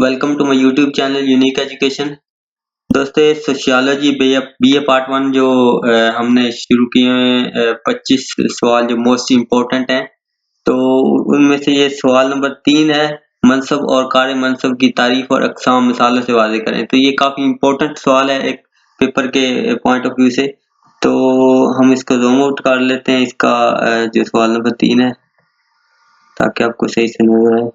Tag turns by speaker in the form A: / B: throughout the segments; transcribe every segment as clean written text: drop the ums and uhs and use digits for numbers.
A: Welcome to my YouTube channel unique education. دوستو sociology B A part 1 جو ہم نے شروع کیے ہیں 25 سوال جو موسٹ امپورٹنٹ ہیں، تو ان میں سے یہ سوال نمبر 3 ہے، منصب اور کار منصب کی تعریف اور اقسام مثالوں سے واضح کریں. تو یہ کافی امپورٹنٹ سوال ہے ایک پیپر کے پوائنٹ آف ویو سے، تو ہم اس کو زوم آؤٹ کر لیتے ہیں. اس کا جو سوال نمبر 3 ہے تاکہ آپ کو صحیح سے نظر آئے.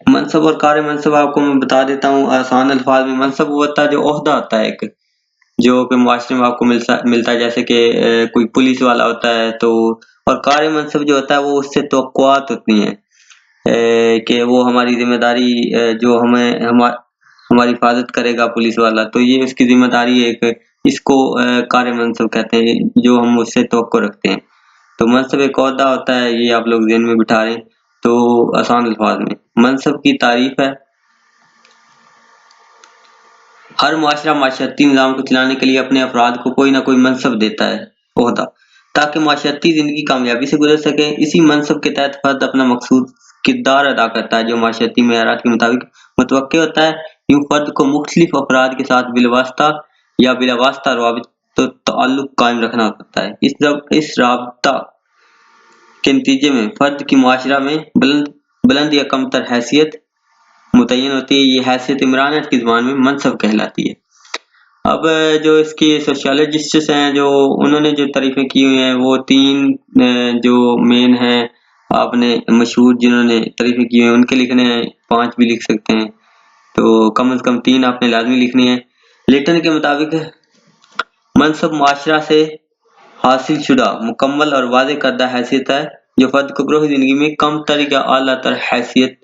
A: منصب اور کار منصب آپ کو میں بتا دیتا ہوں آسان الفاظ میں. منصب وہ ہوتا ہے جو عہدہ ہوتا ہے ایک، جو کہ معاشرے میں آپ کو ملتا ہے، جیسے کہ کوئی پولیس والا ہوتا ہے. تو اور کار منصب جو ہوتا ہے وہ اس سے توقعات ہوتی ہیں کہ وہ ہماری ذمہ داری جو ہماری حفاظت کرے گا پولیس والا، تو یہ اس کی ذمہ داری ہے کہ اس کو کار منصب کہتے ہیں جو ہم اس سے توقع رکھتے ہیں. تو منصب ایک عہدہ ہوتا ہے، یہ آپ لوگ ذہن میں بٹھا رہے ہیں. تو آسان الفاظ میں منصب کی تعریف ہے: ہر معاشرہ معاشرتی نظام کو چلانے کے لیے اپنے افراد کو کوئی نہ کوئی منصب دیتا ہے، عہدہ، تاکہ معاشرتی زندگی کامیابی سے گزر سکے. اسی منصب کے تحت فرد اپنا مخصوص کردار ادا کرتا ہے جو معاشرتی معیارات کے مطابق متوقع ہوتا ہے. یوں فرد کو مختلف افراد کے ساتھ بالواسطہ یا بلا واسطہ روابط تو تعلق قائم رکھنا پڑتا ہے. اس رابطہ کے نتیجے میں فرد کی معاشرہ میں بلند یا کمتر حیثیت متعین ہوتی ہے. یہ حیثیت عمرانیت کی زبان میں منصب کہلاتی ہے. اب جو اس کی سوشیالوجسٹس ہیں جو انہوں نے جو تعریفیں کی ہوئی ہیں وہ 3 جو مین ہیں، آپ نے مشہور جنہوں نے تعریفیں کی ہوئی ہیں ان کے لکھنے ہیں، 5 بھی لکھ سکتے ہیں، تو کم از کم 3 آپ نے لازمی لکھنی ہے. لیٹن کے مطابق منصب معاشرہ سے حاصل شدہ مکمل اور واضح کردہ حیثیت ہے جو فرد کو گروہی زندگی میں کم تر یا اعلیٰ تر حیثیت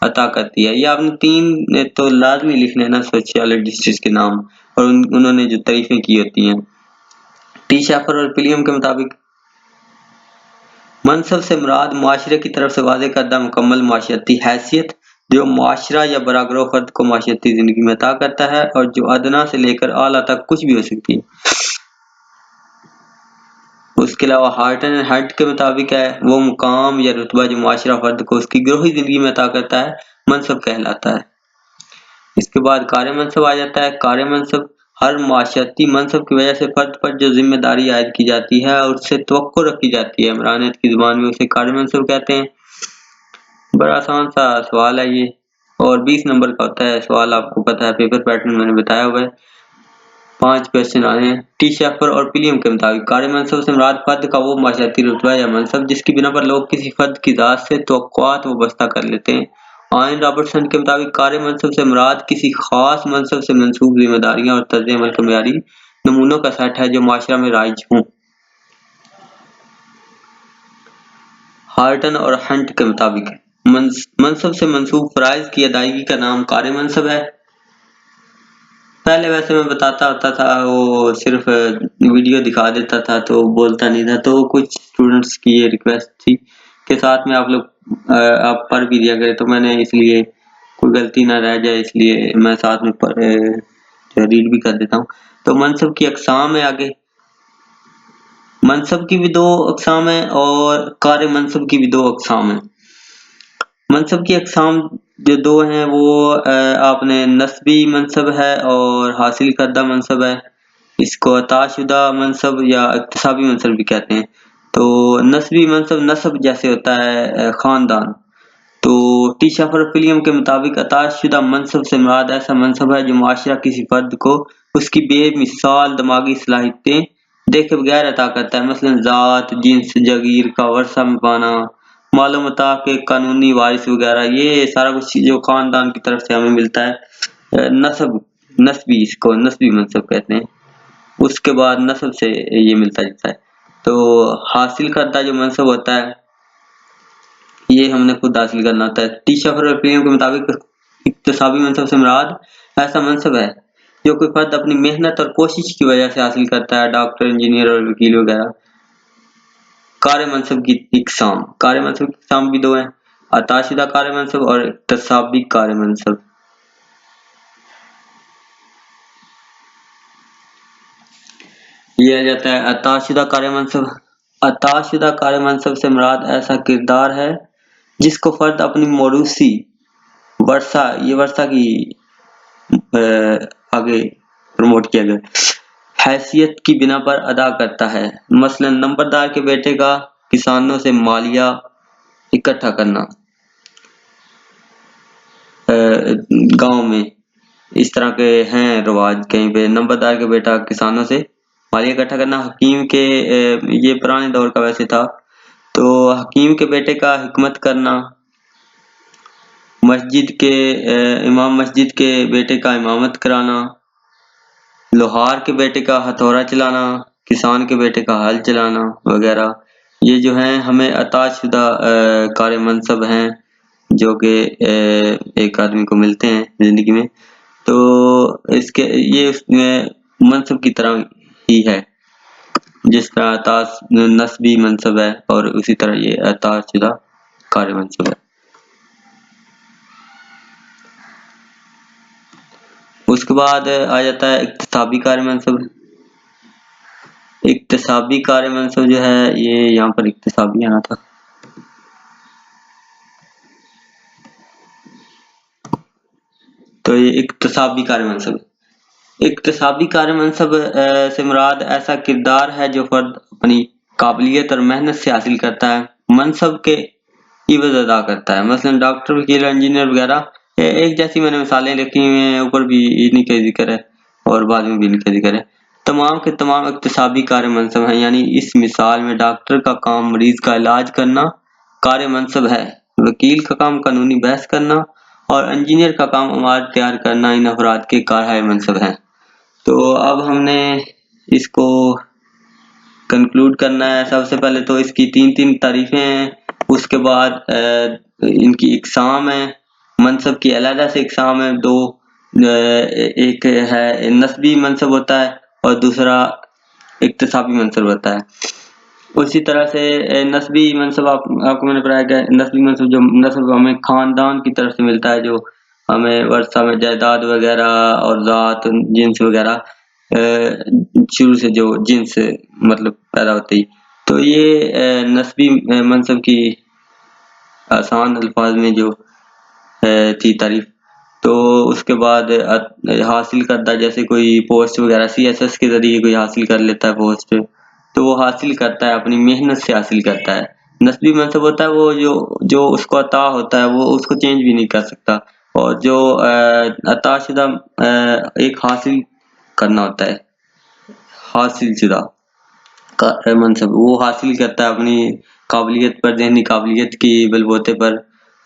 A: عطا کرتی ہے. یہ آپ نے 3 تو لازمی لکھنے ہیں نا سوشیالوجسٹ کے نام، اور انہوں نے جو تعریفیں کی ہوتی ہیں. ٹی شیفر اور پلیم کے مطابق منصب سے مراد معاشرے کی طرف سے واضح کردہ مکمل معاشرتی حیثیت جو معاشرہ یا برا گروہ فرد کو معاشرتی زندگی میں عطا کرتا ہے اور جو ادنا سے لے کر اعلیٰ تک کچھ بھی ہو سکتی ہے. اس کے علاوہ ہارٹن اینڈ ہنٹ کے مطابق ہے وہ مقام یا رتبہ جو معاشرہ فرد کو اس کی گروہی زندگی میں عطا کرتا ہے منصب کہلاتا ہے. اس کے بعد کار منصب آ جاتا ہے. کار منصب ہر معاشرتی منصب کی وجہ سے فرد پر جو ذمہ داری عائد کی جاتی ہے اور اس سے توقع رکھی جاتی ہے، عمرانیت کی زبان میں اسے کار منصب کہتے ہیں. بڑا آسان سا سوال ہے یہ، اور 20 نمبر کا ہوتا ہے سوال. آپ کو پتا ہے پیپر پیٹرن میں نے بتایا ہوا ہے. 5 کویسچن آ رہے ہیں. ٹی شیفر اور پلیم کے مطابق کار منصب سے مراد فرد کا وہ معاشرتی رتبہ یا منصب جس کی بنا پر لوگ کسی فرد کی ذات سے توقعات وابستہ کر لیتے ہیں. آئن رابرٹسن کے مطابق کار منصب سے مراد کسی خاص منصب سے منسوب ذمہ داریاں اور طرز عمل کے معیاری نمونوں کا سیٹ ہے جو معاشرہ میں رائج ہوں. ہارٹن اور ہنٹ کے مطابق منصب سے منسوب فرائض کی ادائیگی کا نام کار منصب ہے. پہلے ویسے میں بتاتا ہوتا تھا، وہ صرف ویڈیو دکھا دیتا تھا تو بولتا نہیں تھا، تو کچھ اسٹوڈنٹس کی یہ ریکویسٹ تھی کہ ساتھ میں آپ پڑھ بھی دیا کرے، تو میں نے اس لیے کوئی غلطی نہ رہ جائے اس لیے میں ساتھ میں ریڈ بھی کر دیتا ہوں. تو منصب کی اقسام ہے آگے. منصب کی بھی 2 اقسام ہیں اور کار منصب کی بھی 2 اقسام ہیں. منصب کی اقسام جو 2 ہیں وہ آپ نے نسبی منصب ہے اور حاصل کردہ منصب ہے. اس کو عطا شدہ منصب یا اکتسابی منصب بھی کہتے ہیں. تو نسبی منصب نسب جیسے ہوتا ہے خاندان. تو ٹی شیفر پلیم کے مطابق عطا شدہ منصب سے مراد ایسا منصب ہے جو معاشرہ کسی فرد کو اس کی بے مثال دماغی صلاحیتیں دیکھے بغیر عطا کرتا ہے، مثلا ذات، جنس، جگیر کا ورثہ میں پانا، معلومات کے قانونی وارث وغیرہ. یہ سارا کچھ جو خاندان کی طرف سے ہمیں ملتا ہے. نسبی، اس کو نسبی منصب کہتے ہیں. اس کے بعد نسب سے یہ ملتا جاتا ہے. تو حاصل کردہ جو منصب ہوتا ہے یہ ہم نے خود حاصل کرنا ہوتا ہے. ٹی شیفر اور پلیم کے مطابق اکتسابی منصب سے مراد ایسا منصب ہے جو کوئی فرد اپنی محنت اور کوشش کی وجہ سے حاصل کرتا ہے، ڈاکٹر، انجینئر اور وکیل وغیرہ. کار منصب کی اقسام بھی 2 ہیں: عطا شدہ کار منصب اور اکتسابی کار منصب. یہ آ جاتا ہے عطا شدہ کار منصب. عطا شدہ کار منصب سے مراد ایسا کردار ہے جس کو فرد اپنی موروثی ورثہ کی آگے پروموٹ کیا گیا حیثیت کی بنا پر ادا کرتا ہے۔ مثلا نمبردار کے بیٹے کا کسانوں سے مالیہ اکٹھا کرنا، گاؤں میں اس طرح کے ہیں رواج، کہیں پہ نمبردار کے بیٹا کسانوں سے مالیہ اکٹھا کرنا۔ حکیم کے یہ پرانے دور کا ویسے تھا، تو حکیم کے بیٹے کا حکمت کرنا، امام مسجد کے بیٹے کا امامت کرانا، لوہار کے بیٹے کا ہتھوڑا چلانا، کسان کے بیٹے کا ہل چلانا وغیرہ، یہ جو ہیں ہمیں عطا شدہ کار منصب ہیں جو کہ ایک آدمی کو ملتے ہیں زندگی میں۔ تو یہ منصب کی طرح ہی ہے، جس طرح عطا نسبی منصب ہے اور اسی طرح یہ عطا شدہ کار منصب ہے۔ اس کے بعد آ جاتا ہے اکتسابی کار منصب۔ اکتسابی کار منصب جو ہے یہ یہاں پر اکتسابی آنا تھا، تو یہ اکتسابی کار منصب۔ اکتسابی کار منصب سے مراد ایسا کردار ہے جو فرد اپنی قابلیت اور محنت سے حاصل کرتا ہے، منصب کے عوض ادا کرتا ہے۔ مثلا ڈاکٹر، وکیل، انجینئر وغیرہ ایک جیسی میں نے مثالیں لکھی ہوئی ہیں، اوپر بھی انہی کا ذکر ہے اور بعد میں بھی انہی کا ذکر ہے۔ تمام کے تمام اکتسابی کار منصب ہیں، یعنی اس مثال میں ڈاکٹر کا کام مریض کا علاج کرنا کار منصب ہے، وکیل کا کام قانونی بحث کرنا اور انجینئر کا کام عمارت تیار کرنا ان افراد کے کار منصب ہیں۔ تو اب ہم نے اس کو کنکلوڈ کرنا ہے۔ سب سے پہلے تو اس کی تین تعریفیں ہیں، اس کے بعد ان کی اقسام ہیں، منصب کی علیحدہ سے اقسام ہیں دو، ایک ہے نسبی منصب ہوتا ہے اور دوسرا اکتسابی منصب ہوتا ہے۔ اسی طرح سے نسبی منصب آپ کو میں نے بتایا کہ نسبی منصب جو نسب ہمیں خاندان کی طرف سے ملتا ہے، جو ہمیں ورثہ میں جائیداد وغیرہ اور ذات جنس وغیرہ شروع سے جو جنس مطلب پیدا ہوتی، تو یہ نسبی منصب کی آسان الفاظ میں جو تھی تعریف۔ تو اس کے بعد حاصل کردہ، جیسے کوئی پوسٹ وغیرہ CSS کے ذریعے کوئی حاصل کر لیتا ہے پوسٹ، تو وہ حاصل کرتا ہے اپنی محنت سے حاصل کرتا ہے۔ نسبی منصب ہوتا ہے وہ جو اس کو عطا ہوتا ہے وہ اس کو چینج بھی نہیں کر سکتا، اور جو عطا شدہ ایک حاصل کرنا ہوتا ہے، حاصل شدہ منصب وہ حاصل کرتا ہے اپنی قابلیت پر، ذہنی قابلیت کی بل بوتے پر،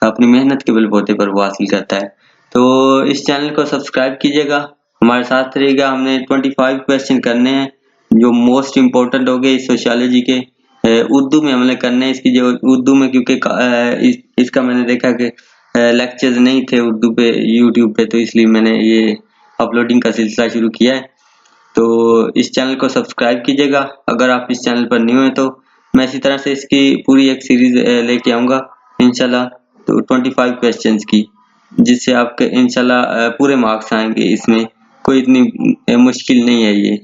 A: اپنی محنت کے بل بوتے پر وہ حاصل کرتا ہے۔ تو اس چینل کو سبسکرائب کیجیے گا، ہمارے ساتھ رہیے گا۔ ہم نے 25 کویسچن کرنے ہیں جو موسٹ امپورٹنٹ ہو گئے سوشیالوجی کے، اردو میں ہم نے کرنے ہیں۔ اس کی جو اردو میں، کیونکہ اس کا میں نے دیکھا کہ لیکچرز نہیں تھے اردو پہ یوٹیوب پہ، تو اس لیے میں نے یہ اپلوڈنگ کا سلسلہ شروع کیا ہے۔ تو اس چینل کو سبسکرائب کیجیے گا اگر آپ اس چینل پر نیو ہیں، تو میں اسی طرح سے اس کی پوری ایک سیریز لے کے آؤں گا انشاءاللہ، تو 25 کویسچنز کی، جس سے آپ کے انشاءاللہ پورے مارکس آئیں گے۔ اس میں کوئی اتنی مشکل نہیں ہے، یہ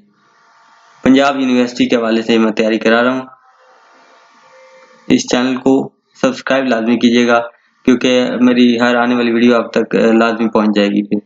A: پنجاب یونیورسٹی کے حوالے سے میں تیاری کرا رہا ہوں۔ اس چینل کو سبسکرائب لازمی کیجیے گا، کیونکہ میری ہر آنے والی ویڈیو آپ تک لازمی پہنچ جائے گی پھر۔